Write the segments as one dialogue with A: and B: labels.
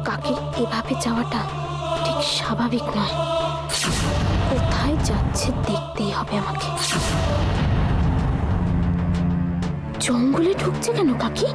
A: কাকির এভাবে যাওয়াটা ঠিক স্বাভাবিক নয়। কোথায় যাচ্ছে দেখতেই হবে আমাকে। জঙ্গলে ঢুকছে কেন কাকি?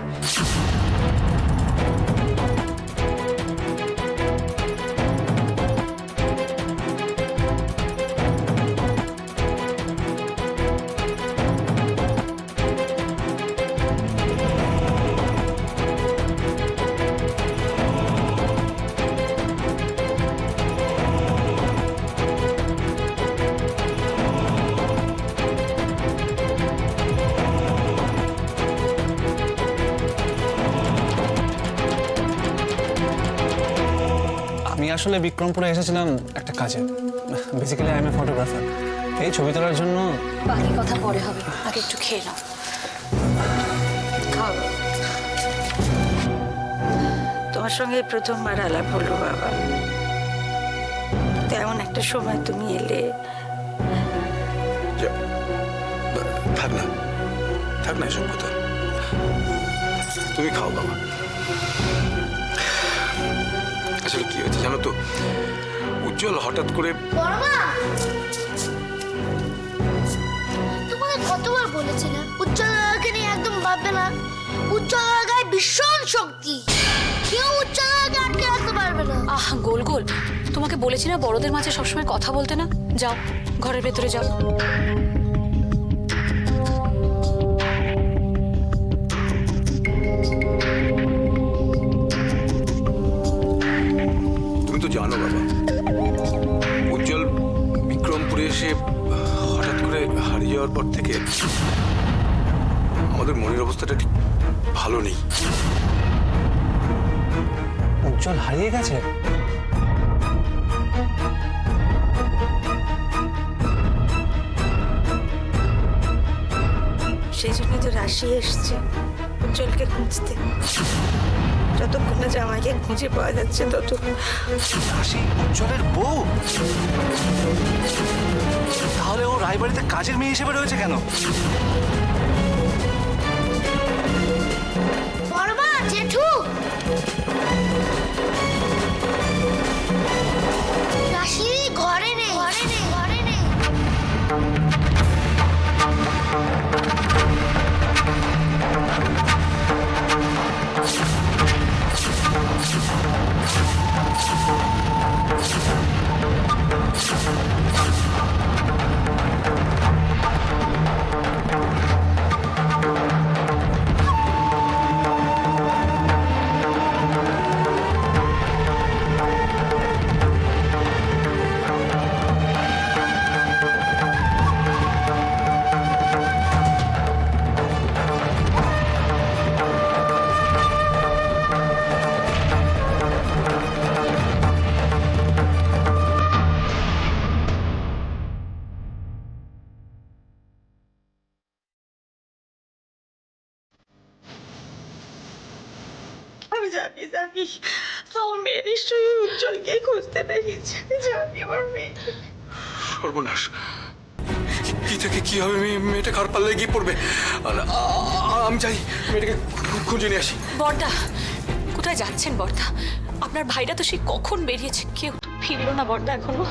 B: আমি আসলে বিক্রমপুরে এসেছিলাম একটা কাজে। Basically I M a photographer. এই ছবি তোলার জন্য।
C: বাকি কথা পরে হবে, আগে একটু খেয়ে নাও। খাও।
D: তোমার সঙ্গে প্রথমবার আলাপ হলো বাবা। তেমন একটা সময় তুমি এলে।
E: থাক না, থাক না এসব কথা। তুমি খাও বাবা। আসলে কি হয়েছে জানো তো, উজ্জ্বল হঠাৎ করে।
F: তোমাকে কতবার বলেছি না উজ্জ্বল দাদাকে নিয়ে একদম ভাববে না। উজ্জ্বল দাদার ভীষণ শক্তি, কেউ উজ্জ্বল দাদাকে আটকে রাখতে পারবে না।
C: আহ গোল গোল, তোমাকে বলেছি না বড়দের মাঝে সবসময় কথা বলতে না। যাও ঘরের ভেতরে যাও।
E: তুমি তো জানো বাবা, উজ্জ্বল বিক্রমপুরে এসে হঠাৎ করে হারিয়ে যাওয়ার পর থেকে আমাদের মনের অবস্থাটা ঠিক ভালো নেই।
B: উজ্জ্বল হারিয়ে গেছে?
D: সেই জন্য তো রাশি এসছে উজ্জ্বলকে খুঁজতে। যতক্ষণ না জামাইকে খুঁজে পাওয়া যাচ্ছে ততক্ষণ।
G: রাশি উজ্জ্বলের বউ? তাহলে ও রায়বাড়িতে কাজের মেয়ে হিসেবে রয়েছে কেন?
F: বড়মা, জেঠু, রাশি ঘরে নেই, ঘরে নেই, ঘরে নেই।
D: আমি জানি জানি আমার মেয়ে নিশ্চয়ই উজ্জ্বলকে খুঁজতে পেরেছে। জানি আমার মেয়ে।
E: সর্বনাশ, কি থেকে কি হবে? মেয়েটা কার পাল্লায় গিয়ে পড়বে। আমি চাই মেয়েটাকে খুঁজে নিয়ে আসি।
C: বড়দা কোথায় যাচ্ছেন বড়দা? আপনার ভাইরা তো সেই কখন বেরিয়েছে, কেউ তো ফিরলো না বড়দা এখনো।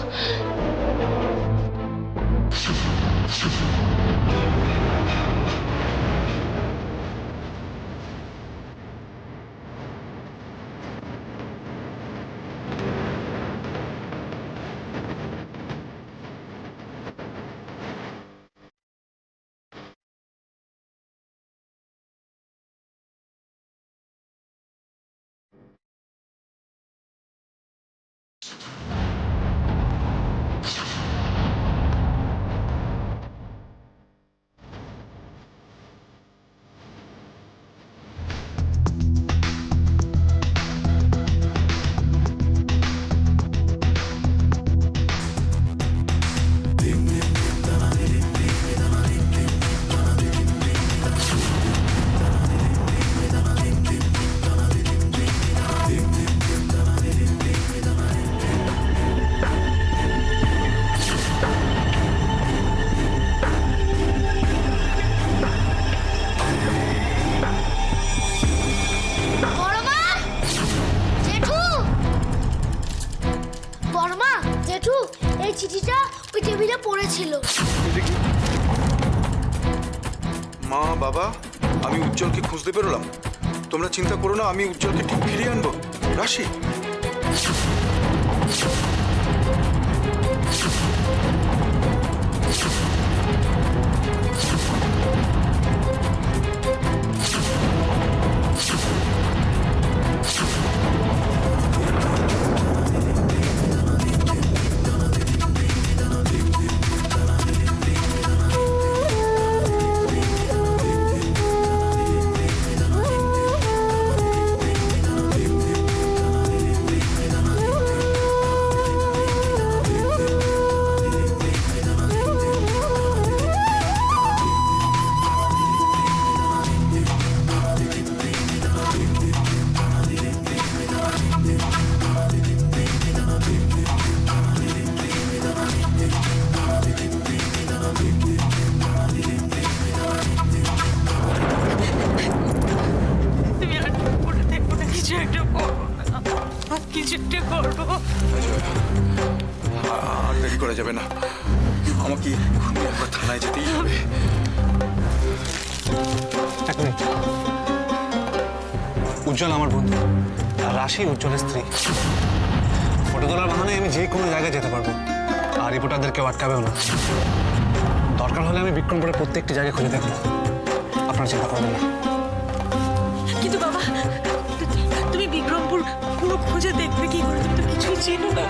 F: বড়মা, জেঠু, এই চিঠিটা ওই টেবিলে পড়েছিল।
E: দেখি। মা, বাবা, আমি উজ্জ্বলকে খুঁজতে বেরোলাম। তোমরা চিন্তা করো না, আমি উজ্জ্বলকে ঠিক ফিরিয়ে আনবো। রাশি,
D: তুমি আর পড়ে দেখো না, কিছু একটা করো না, কিছু একটা করো।
E: আর দেরি করা যাবে না। আমাকে এক্ষুনি একবার থানায় যেতেই হবে।
B: এক মিনিট। উজ্জ্বল আমার বন্ধু, আর রাশি উজ্জ্বলের স্ত্রী। ফটো তোলার বাহানে আমি যে কোনো জায়গায় যেতে পারবো, আর রিপোর্টারদের কেউ আটকাবেও না। দরকার হলে আমি বিক্রমপুরের প্রত্যেকটি জায়গায় খুঁজে দেখবো, আপনার চিন্তা করবেন না।
D: কিন্তু বাবা, তুমি বিক্রমপুর পুরো খুঁজে দেখবে কি করে? তুমি তো কিছুই চেনো না।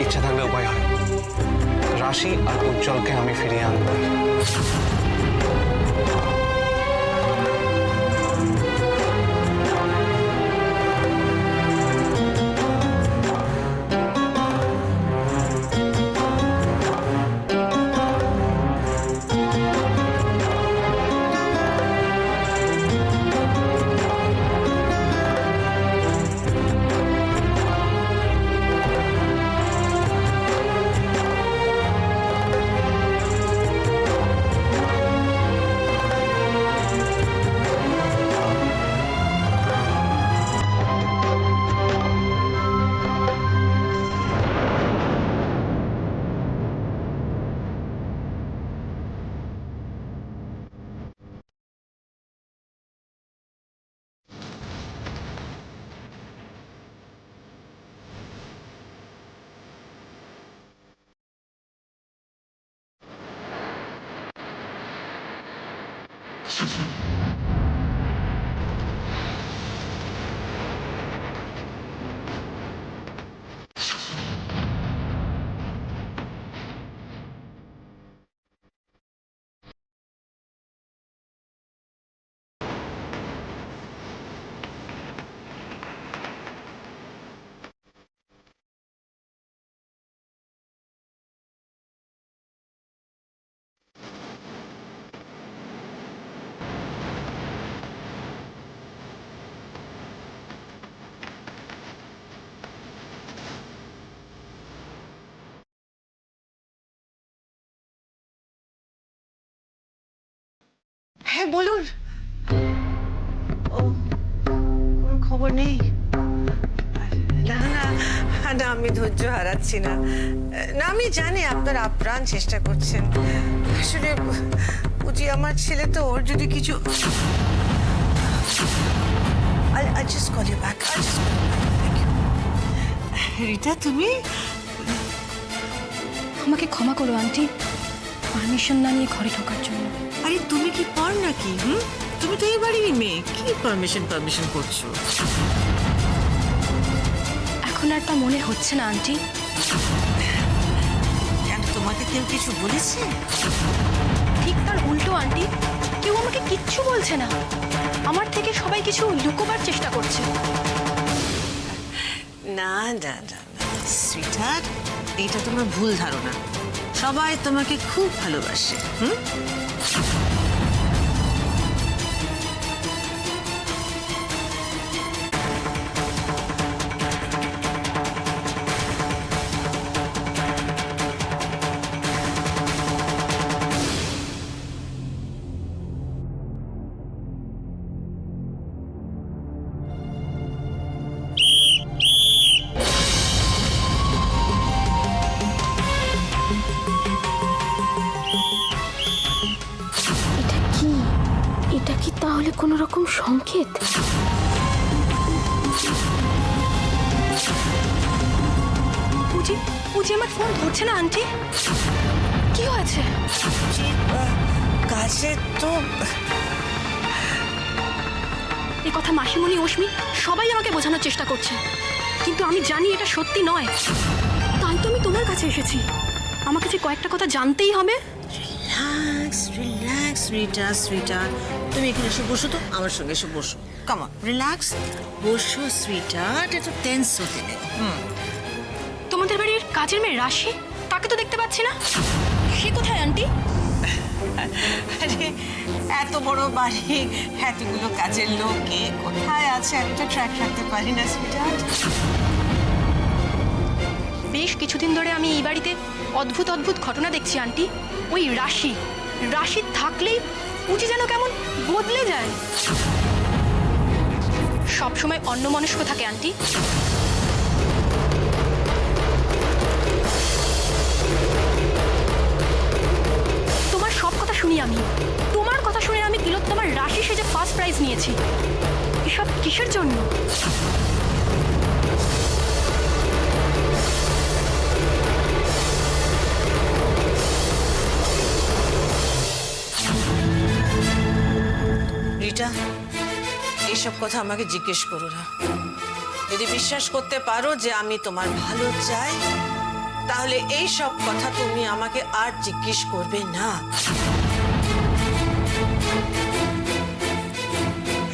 B: ইচ্ছা থাকলে উপায় হয়। রাশি আর উজ্জ্বলকে আমি ফিরিয়ে আনবো।
D: হ্যাঁ বলুন। ও, কোনো খবর নেই? না না না, আমি ধৈর্য হারাচ্ছি না। না, আমি জানি আপনারা আপ্রাণ চেষ্টা করছেন। আসলে বুঝি আমার ছেলে তো, ওর যদি কিছু... I'll just call you back. I'll just call you back. Thank you. Rita, তুমি?
H: আমাকে ক্ষমা করো আন্টি, পারমিশন না নিয়ে ঘরে ঢোকার জন্য।
D: আরে তুমি কি পর নাকি? তুমি তো এই বাড়িরই মেয়ে, কি পারমিশন করছো?
H: এখন আর তা মনে হচ্ছে না আন্টি।
D: কেন, তোমাকে কেউ কিছু বলেছে?
H: ঠিক তার উল্টো আন্টি, কেউ আমাকে কিচ্ছু বলছে না। আমার থেকে সবাই কিছু লুকোবার চেষ্টা করছে।
D: না না না না সুইটহার্ট, এটা তোমার ভুল ধারণা। সবাই তোমাকে খুব ভালোবাসে।
A: কোনো রকম সংকেত?
H: পুজি পুজি আমার ফোন ধরছে না আন্টি। কি হয়েছে?
D: কাছে তো
H: এই কথা মাসিমণি, অশ্মি সবাই আমাকে বোঝানোর চেষ্টা করছে, কিন্তু আমি জানি এটা সত্যি নয়। তাই তো আমি তোমার কাছে এসেছি। আমাকে যে কয়েকটা কথা জানতেই হবে।
D: রিল্যাক্স রিল্যাক্স সুইটার, তুমি এখানে এসে বসো তো, আমার সঙ্গে এসে বসো। কাম অন, রিল্যাক্স, বসো সুইটার, এটা টেন্স হতে নেই।
H: তোমাদের বাড়ির কাজের মেয়ে রাশি, তাকে তো দেখতে পাচ্ছি না। সে কোথায় আন্টি?
D: আরে এত বড় বাড়ি, এতগুলো কাজের লোক, কে কোথায় আছে আমি তো ট্র্যাক রাখতে পারি না সুইটার।
H: বেশ কিছুদিন ধরে আমি এই বাড়িতে অদ্ভুত অদ্ভুত ঘটনা দেখছি আন্টি। ওই রাশি থাকলেই পুঁজি যেন কেমন বদলে যায়, সবসময় অন্যমনস্ক থাকে আন্টি। তোমার সব কথা শুনি আমি, তোমার কথা শুনে আমি তিলোত্তমার রাশি সেজে ফার্স্ট প্রাইজ নিয়েছি। এসব কিসের জন্য?
D: রিটা, এইসব কথা আমাকে জিজ্ঞেস করো না। যদি বিশ্বাস করতে পারো যে আমি তোমার ভালো চাই, তাহলে এই সব কথা তুমি আমাকে আর জিজ্ঞেস করবে না।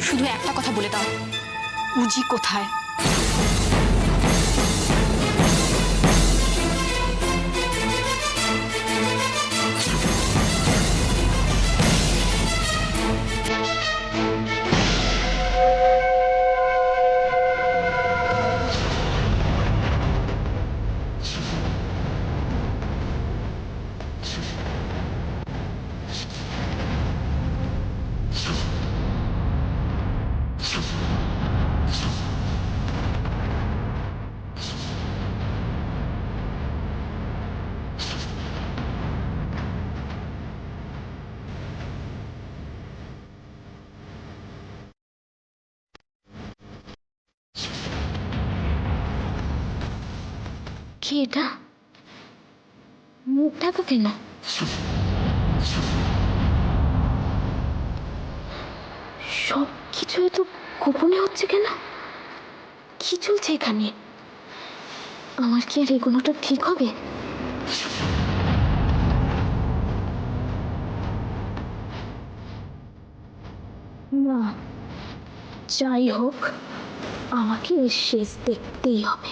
H: শুধু একটা কথা বলে দাও, পুঁজি কোথায়?
A: কি এটা? মুখ ঢাকা কেন? সব কিছু এত গোপনে হচ্ছে কেন? কি চলছে এখানে? আমার কি আর এগোনোটা ঠিক হবে? না, যাই হোক, আমাকে এর শেষ দেখতেই হবে।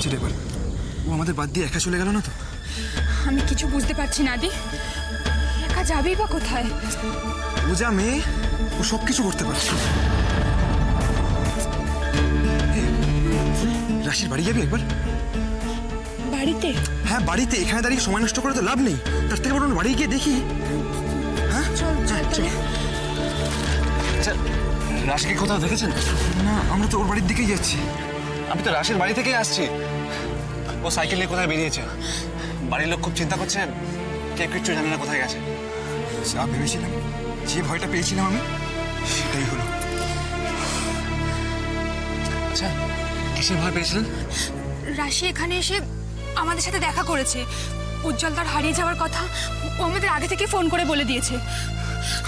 I: হচ্ছে রে এবার? ও আমাদের বাদ দিয়ে একা চলে গেল না তো?
H: আমি কিছু বুঝতে পারছি না আদি, একা যাবেই বা কোথায়?
I: ও যা মেয়ে, ও সব কিছু করতে পারে। এই, রাশির বাড়ি যাবি একবার?
H: বাড়িতে?
I: হ্যাঁ বাড়িতে। এখানে দাঁড়িয়ে সময় নষ্ট করে তো লাভ নেই, তার থেকে বরং বাড়ি গিয়ে দেখি। হ্যাঁ
H: চল চল
I: চল।
B: আচ্ছা, রাশিকে কোথাও দেখেছেন?
I: না, আমরা তো ওর বাড়ির দিকেই যাচ্ছি।
B: আমি তো রাশির বাড়ি থেকেই আসছি। ও সাইকেল নিয়ে কোথায় বেরিয়েছে। বাড়ির লোক খুব চিন্তা করছেন, কেউ কিচ্ছু জানে না কোথায় গেছে।
I: যা ভেবেছিলাম, যে ভয়টা পেয়েছিলাম আমি, সেটাই হলো।
B: আচ্ছা, কিসের ভয় পেয়েছিলেন?
H: রাশি এখানে এসে আমাদের সাথে দেখা করেছে। উজ্জ্বল তার হারিয়ে যাওয়ার কথা ও আমাদের আগে থেকে ফোন করে বলে দিয়েছে।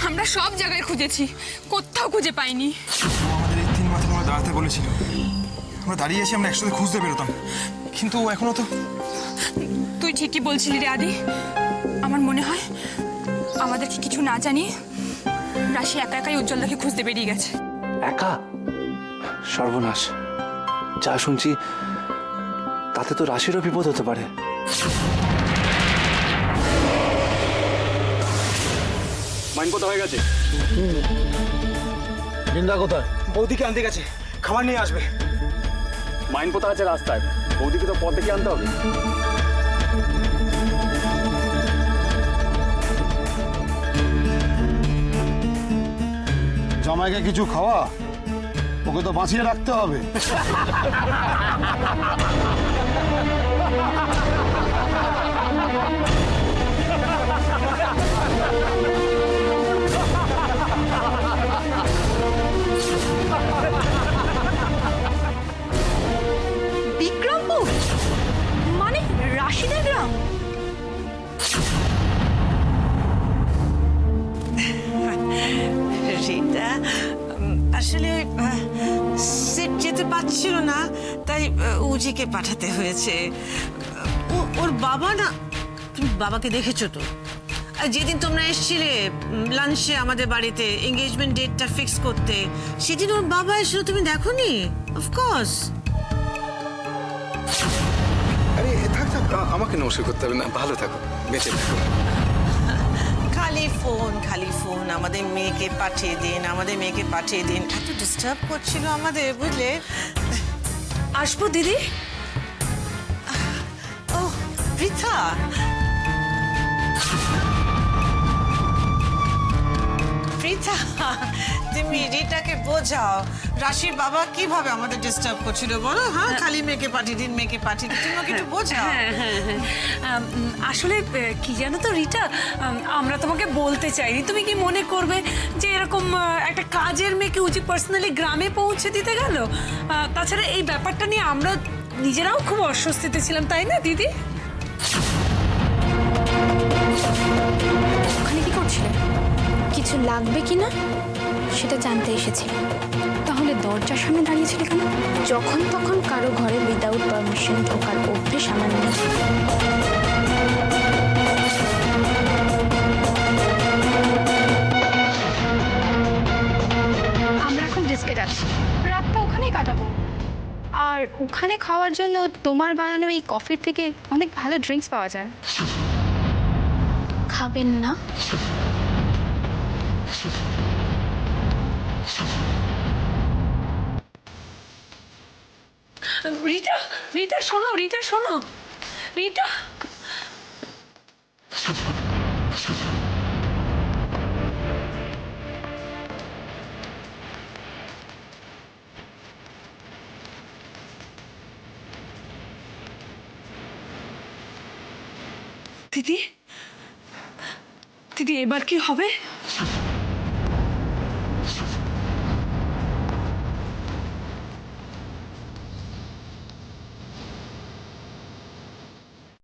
H: আমরা সব জায়গায় খুঁজেছি, কোথাও খুঁজে পাইনি।
I: ও আমাদের এই 3 মাথা আমরা দাঁড়াতে বলেছিল। আমরা দাঁড়িয়ে আছি, আমরা একসাথে খুঁজতে বেরোতাম, কিন্তু ও এখনো তো।
H: তুই ঠিকই বলছিলি রে আদি। আমার মনে হয় আমাদেরকে কিছু না জানিয়ে রাশি একা একাই উজ্জ্বলদাকে খুঁজতে বেরিয়ে গেছে।
G: একা? সর্বনাশ, যা শুনছি তাতে তো রাশিরও বিপদ হতে পারে।
E: মাইন পোতা হয়ে গেছে।
B: বৃন্দা কোথায়?
I: বৌদিকে আনতে গেছে, খাবার নিয়ে আসবে।
E: মাইন পোতা আছে রাস্তায়, বৌদিকে তো পথ দেখে আনতে হবে।
J: জামাইকে কিছু খাওয়া, ওকে তো বাঁচিয়ে রাখতে হবে।
H: বিক্রমপুর মানে রাশিদের গ্রাম?
D: রীতা আসলে সেট যেতে পারছিল না, তাই উজিকে পাঠাতে হয়েছে। ওর বাবা না, তুমি বাবাকে দেখেছো তো? আর যেদিন তোমরা এসেছিলে লাঞ্চে আমাদের বাড়িতে এঙ্গেজমেন্ট ডেটটা ফিক্স করতে, সেদিন ওর বাবা এসেছিল, তুমি দেখোনি? অফকোর্স।
E: আরে থাক থাক, আমাকে নমস্কার করতে হবে না, ভালো থাকো, বেঁচে থাকো।
D: খালি ফোন আমাদের মেয়েকে পাঠিয়ে দিন, আমাদের মেয়েকে পাঠিয়ে দিন, এত ডিস্টার্ব করছিল আমাদের, বুঝলে?
C: আসবো দিদি।
D: ও পৃথা, পৃথা তুমি রিটাকে বোঝাও রাশির বাবা কিভাবে আমাদের ডিস্টার্ব করছিল বলো। হ্যাঁ, খালি মেয়েকে পাঠিয়ে দিন, মেয়েকে পাঠিয়ে দিন, তুমি ওকে একটু বোঝাও।
C: আসলে কি জানো তো রিটা, আমরা তোমাকে বলতে চাইনি, তুমি কি মনে করবে যে এরকম একটা কাজের মেয়েকে উজি পার্সোনালি গ্রামে পৌঁছে দিতে গেল? তাছাড়া এই ব্যাপারটা নিয়ে আমরা নিজেরাও খুব অস্বস্তিতে ছিলাম, তাই না দিদি?
A: ওখানে কি করছিলে? কিছু লাগবে কিনা সেটা জানতে এসেছি।
H: তাহলে দরজার সামনে দাঁড়িয়েছিলে কেন?
A: যখন তখন কারো ঘরে উইদাউট পারমিশন ঢোকার অভ্যেস আমার নেই।
H: আমরা এখন ডিস্কে যাচ্ছি, রাতটা ওখানেই কাটাবো। আর ওখানে খাওয়ার জন্য তোমার বানানো এই কফির থেকে অনেক ভালো ড্রিঙ্কস পাওয়া যায়।
A: খাবেন না?
C: রিটা, রিটা শোনো, রিটা শোনো, রিটা। দিদি, দিদি এবার কি হবে?